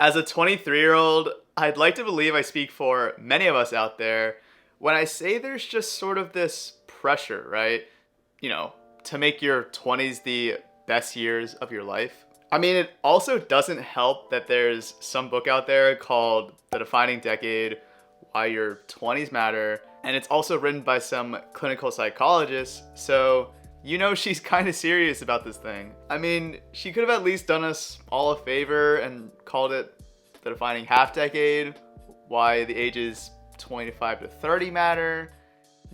As a 23-year-old, I'd like to believe I speak for many of us out there when I say there's just sort of this pressure, right? You know, to make your 20s the best years of your life. I mean, it also doesn't help that there's some book out there called The Defining Decade, Why Your 20s Matter, and it's also written by some clinical psychologist, so you know she's kind of serious about this thing. I mean, she could have at least done us all a favor and called it The Defining Half Decade, Why the Ages 25 to 30 Matter,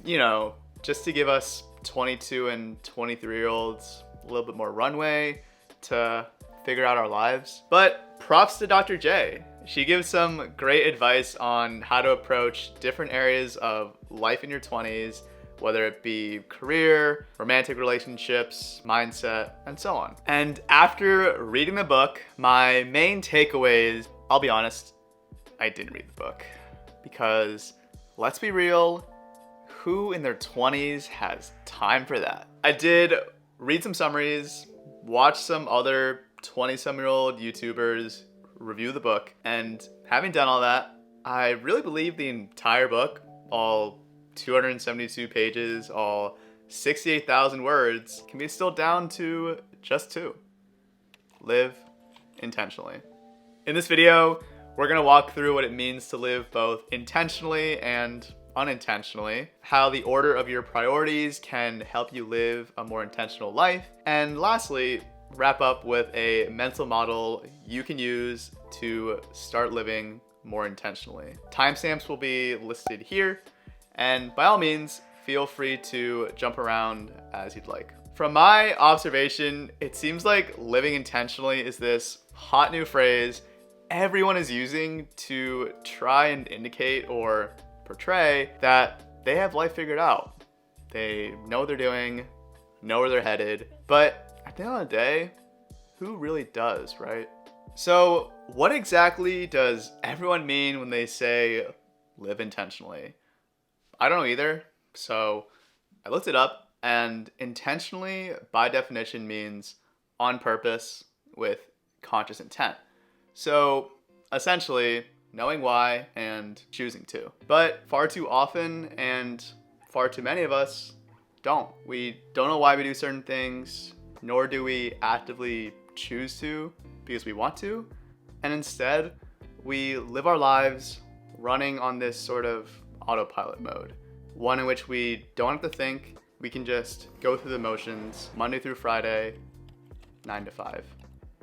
you know, just to give us 22 and 23-year-olds a little bit more runway to figure out our lives. But props to Dr. J. She gives some great advice on how to approach different areas of life in your 20s, whether it be career, romantic relationships, mindset, and so on. And after reading the book, my main takeaways, I'll be honest, I didn't read the book. Because, let's be real, who in their 20s has time for that? I did read some summaries, watch some other 20-some-year-old YouTubers review the book, and having done all that, I really believe the entire book, all 272 pages, all 68,000 words, can be distilled down to just two. Live intentionally. In this video, we're gonna walk through what it means to live both intentionally and unintentionally, how the order of your priorities can help you live a more intentional life, and lastly, wrap up with a mental model you can use to start living more intentionally. Timestamps will be listed here, and by all means, feel free to jump around as you'd like. From my observation, it seems like living intentionally is this hot new phrase everyone is using to try and indicate or portray that they have life figured out. They know what they're doing, know where they're headed, but at the end of the day, who really does, right? So what exactly does everyone mean when they say live intentionally? I don't know either, so I looked it up, and intentionally, by definition, means on purpose with conscious intent. So essentially, knowing why and choosing to. But far too often, and far too many of us, don't. We don't know why we do certain things, nor do we actively choose to because we want to, and instead we live our lives running on this sort of autopilot mode, one in which we don't have to think, we can just go through the motions Monday through Friday, 9 to 5.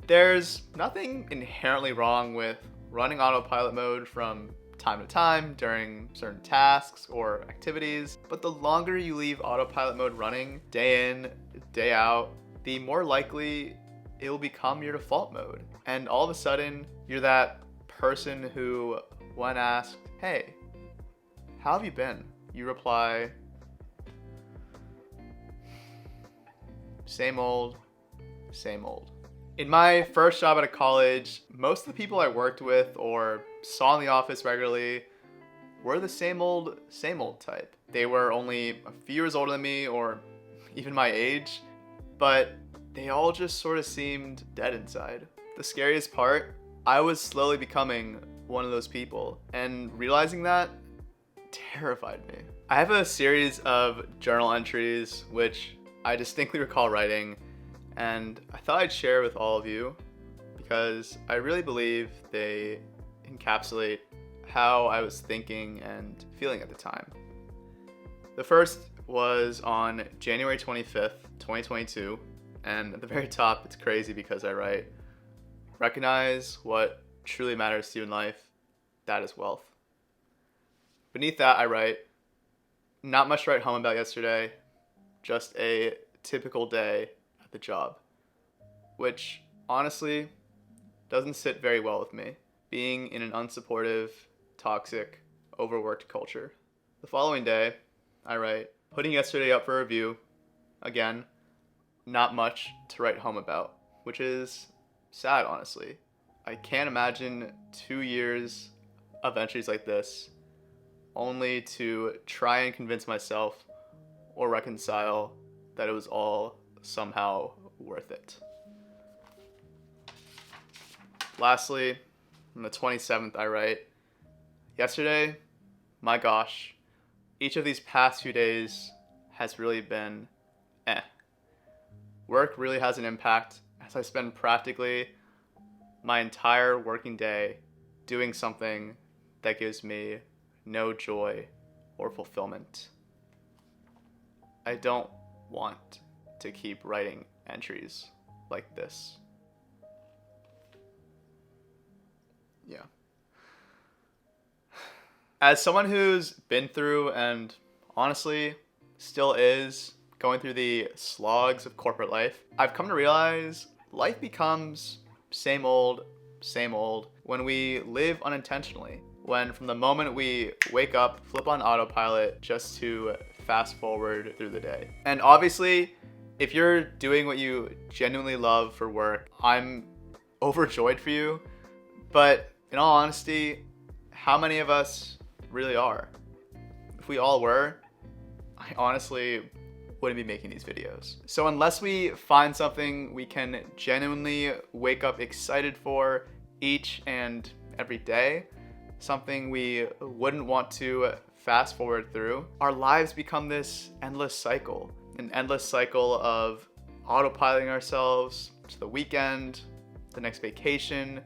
There's nothing inherently wrong with running autopilot mode from time to time during certain tasks or activities, but the longer you leave autopilot mode running day in, day out, the more likely it will become your default mode. And all of a sudden, you're that person who, when asked, hey, how have you been? You reply, same old, same old. In my first job out of college, most of the people I worked with or saw in the office regularly were the same old type. They were only a few years older than me or even my age, but they all just sort of seemed dead inside. The scariest part, I was slowly becoming one of those people, and realizing that terrified me. I have a series of journal entries which I distinctly recall writing, and I thought I'd share with all of you because I really believe they encapsulate how I was thinking and feeling at the time. The first was on January 25th, 2022, and at the very top, it's crazy because I write, recognize what truly matters to you in life, that is wealth. Beneath that, I write, not much to write home about yesterday, just a typical day at the job, which honestly doesn't sit very well with me, being in an unsupportive, toxic, overworked culture. The following day, I write, putting yesterday up for review, again, not much to write home about, which is sad, honestly. I can't imagine 2 years of entries like this, only to try and convince myself or reconcile that it was all somehow worth it. Lastly, On the 27th, I write, yesterday, my gosh, each of these past few days has really been eh. Work really has an impact as I spend practically my entire working day doing something that gives me no joy or fulfillment. I don't want to keep writing entries like this. Yeah. As someone who's been through and honestly still is going through the slogs of corporate life, I've come to realize life becomes same old when we live unintentionally. When from the moment we wake up, flip on autopilot just to fast forward through the day. And obviously, if you're doing what you genuinely love for work, I'm overjoyed for you. But in all honesty, how many of us really are? If we all were, I honestly wouldn't be making these videos. So unless we find something we can genuinely wake up excited for each and every day, something we wouldn't want to fast forward through, our lives become this endless cycle. An endless cycle of autopiloting ourselves to the weekend, the next vacation,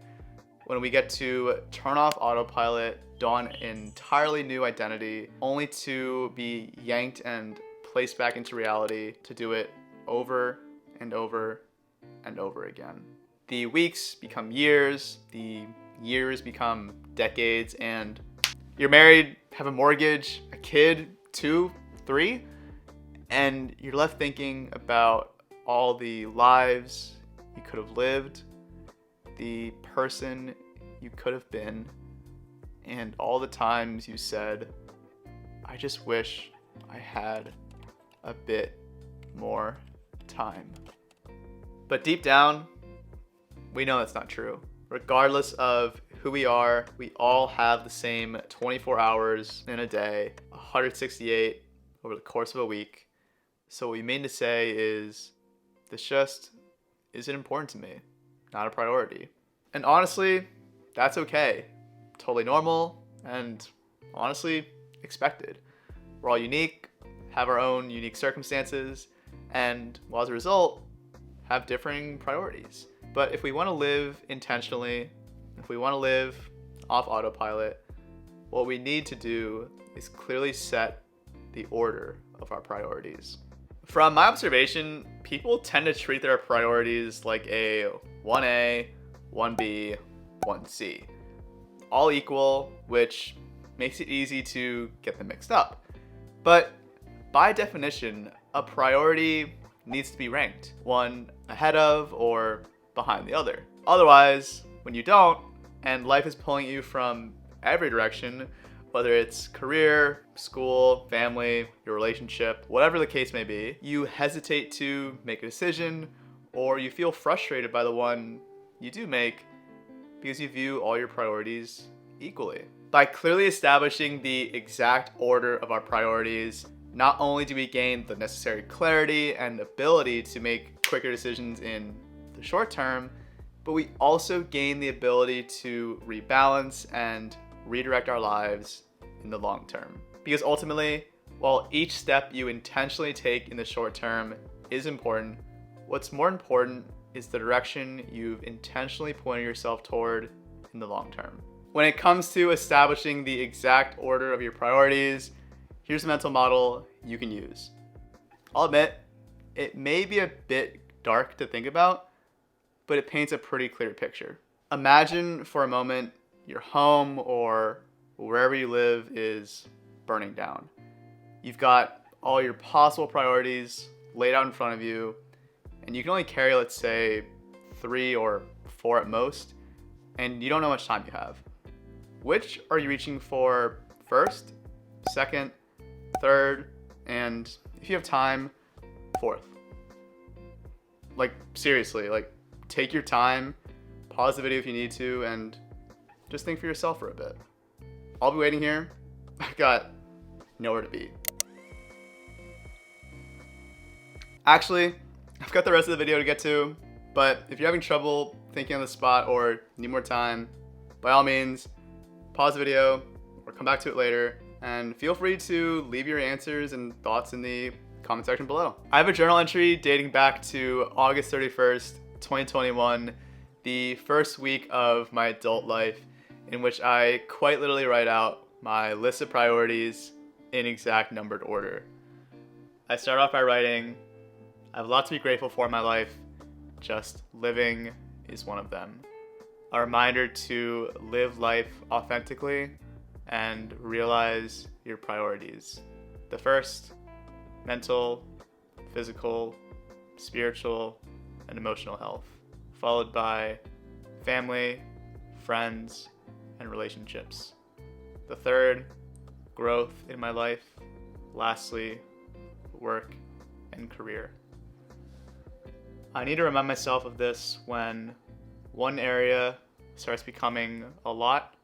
when we get to turn off autopilot, don an entirely new identity, only to be yanked and placed back into reality to do it over and over and over again. The weeks become years, the years become decades, and you're married, have a mortgage, a kid, 2, 3, and you're left thinking about all the lives you could have lived, the person you could have been, and all the times you said, I just wish I had a bit more time. But deep down, we know that's not true. Regardless of who we are, we all have the same 24 hours in a day, 168 over the course of a week. So what we mean to say is, this just isn't important to me, not a priority. And honestly, that's okay. Totally normal and honestly expected. We're all unique, have our own unique circumstances, and well, as a result, have differing priorities. But if we want to live intentionally, if we want to live off autopilot, what we need to do is clearly set the order of our priorities. From my observation, people tend to treat their priorities like a 1A, 1B, 1C. All equal, which makes it easy to get them mixed up. But by definition, a priority needs to be ranked, one ahead of or behind the other. Otherwise, when you don't, and life is pulling you from every direction, whether it's career, school, family, your relationship, whatever the case may be, you hesitate to make a decision, or you feel frustrated by the one you do make because you view all your priorities equally. By clearly establishing the exact order of our priorities, not only do we gain the necessary clarity and ability to make quicker decisions in the short term, but we also gain the ability to rebalance and redirect our lives in the long term. Because ultimately, while each step you intentionally take in the short term is important, what's more important is the direction you've intentionally pointed yourself toward in the long term. When it comes to establishing the exact order of your priorities, here's a mental model you can use. I'll admit, it may be a bit dark to think about, but it paints a pretty clear picture. Imagine for a moment your home or wherever you live is burning down. You've got all your possible priorities laid out in front of you, and you can only carry, let's say, 3 or 4 at most, and you don't know how much time you have. Which are you reaching for first, second, third, and if you have time, fourth? Like, seriously, like, take your time, pause the video if you need to, and just think for yourself for a bit. I'll be waiting here. I've got nowhere to be. Actually, I've got the rest of the video to get to, but if you're having trouble thinking on the spot or need more time, by all means, pause the video or come back to it later, and feel free to leave your answers and thoughts in the comment section below. I have a journal entry dating back to August 31st, 2021, the first week of my adult life, in which I quite literally write out my list of priorities in exact numbered order. I start off by writing, I have a lot to be grateful for in my life, just living is one of them. A reminder to live life authentically and realize your priorities. The first, mental, physical, spiritual, and emotional health, followed by family, friends, and relationships. The third, growth in my life. Lastly, work and career. I need to remind myself of this when one area starts becoming a lot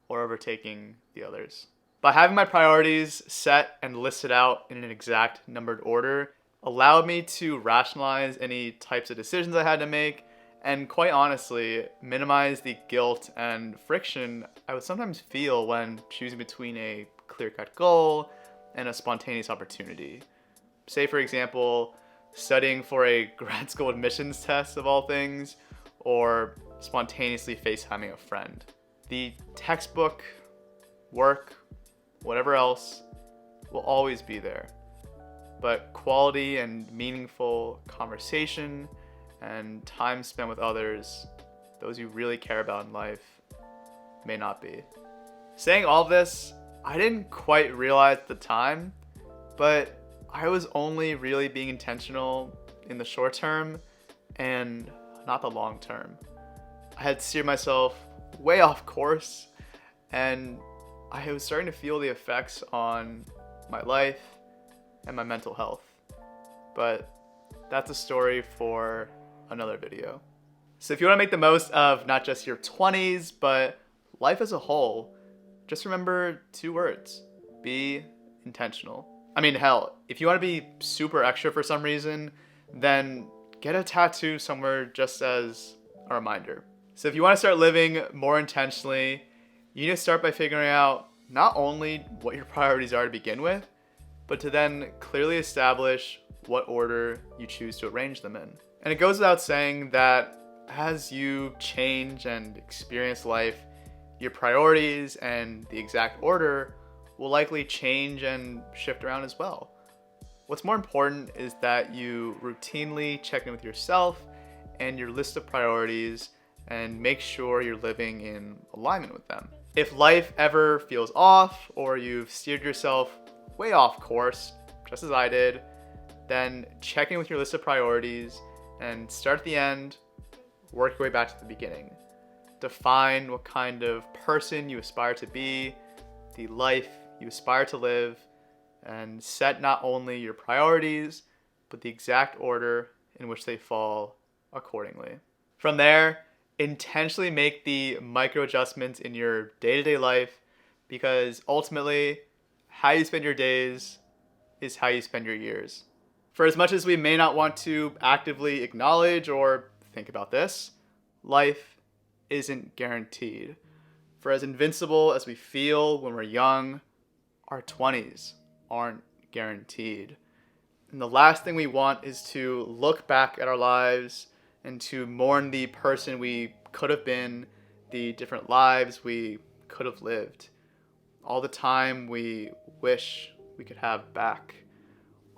or overtaking the others. By having my priorities set and listed out in an exact numbered order allowed me to rationalize any types of decisions I had to make, and quite honestly, minimize the guilt and friction I would sometimes feel when choosing between a clear-cut goal and a spontaneous opportunity. Say, for example, studying for a grad school admissions test of all things, or spontaneously FaceTiming a friend. The textbook, work, whatever else will always be there, but quality and meaningful conversation and time spent with others, those you really care about in life, may not be. Saying all of this, I didn't quite realize at the time, but I was only really being intentional in the short term and not the long term. I had steered myself way off course, and I was starting to feel the effects on my life and my mental health. But that's a story for another video. So if you want to make the most of not just your 20s, but life as a whole, just remember 2 words: be intentional. I mean, hell, if you want to be super extra for some reason, then get a tattoo somewhere just as a reminder. So if you want to start living more intentionally, you need to start by figuring out not only what your priorities are to begin with, but to then clearly establish what order you choose to arrange them in. And it goes without saying that as you change and experience life, your priorities and the exact order will likely change and shift around as well. What's more important is that you routinely check in with yourself and your list of priorities and make sure you're living in alignment with them. If life ever feels off or you've steered yourself way off course, just as I did, then check in with your list of priorities and start at the end, work your way back to the beginning. Define what kind of person you aspire to be, the life you aspire to live, and set not only your priorities, but the exact order in which they fall accordingly. From there, intentionally make the micro adjustments in your day-to-day life, because ultimately, how you spend your days is how you spend your years. For as much as we may not want to actively acknowledge or think about this, life isn't guaranteed. For as invincible as we feel when we're young, our 20s aren't guaranteed. And the last thing we want is to look back at our lives and to mourn the person we could have been, the different lives we could have lived, all the time we wish we could have back,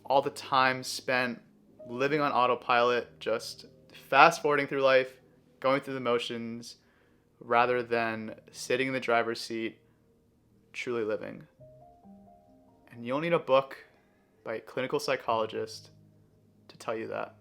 all the time spent living on autopilot, just fast forwarding through life, going through the motions, rather than sitting in the driver's seat, truly living. And you'll need a book by a clinical psychologist to tell you that.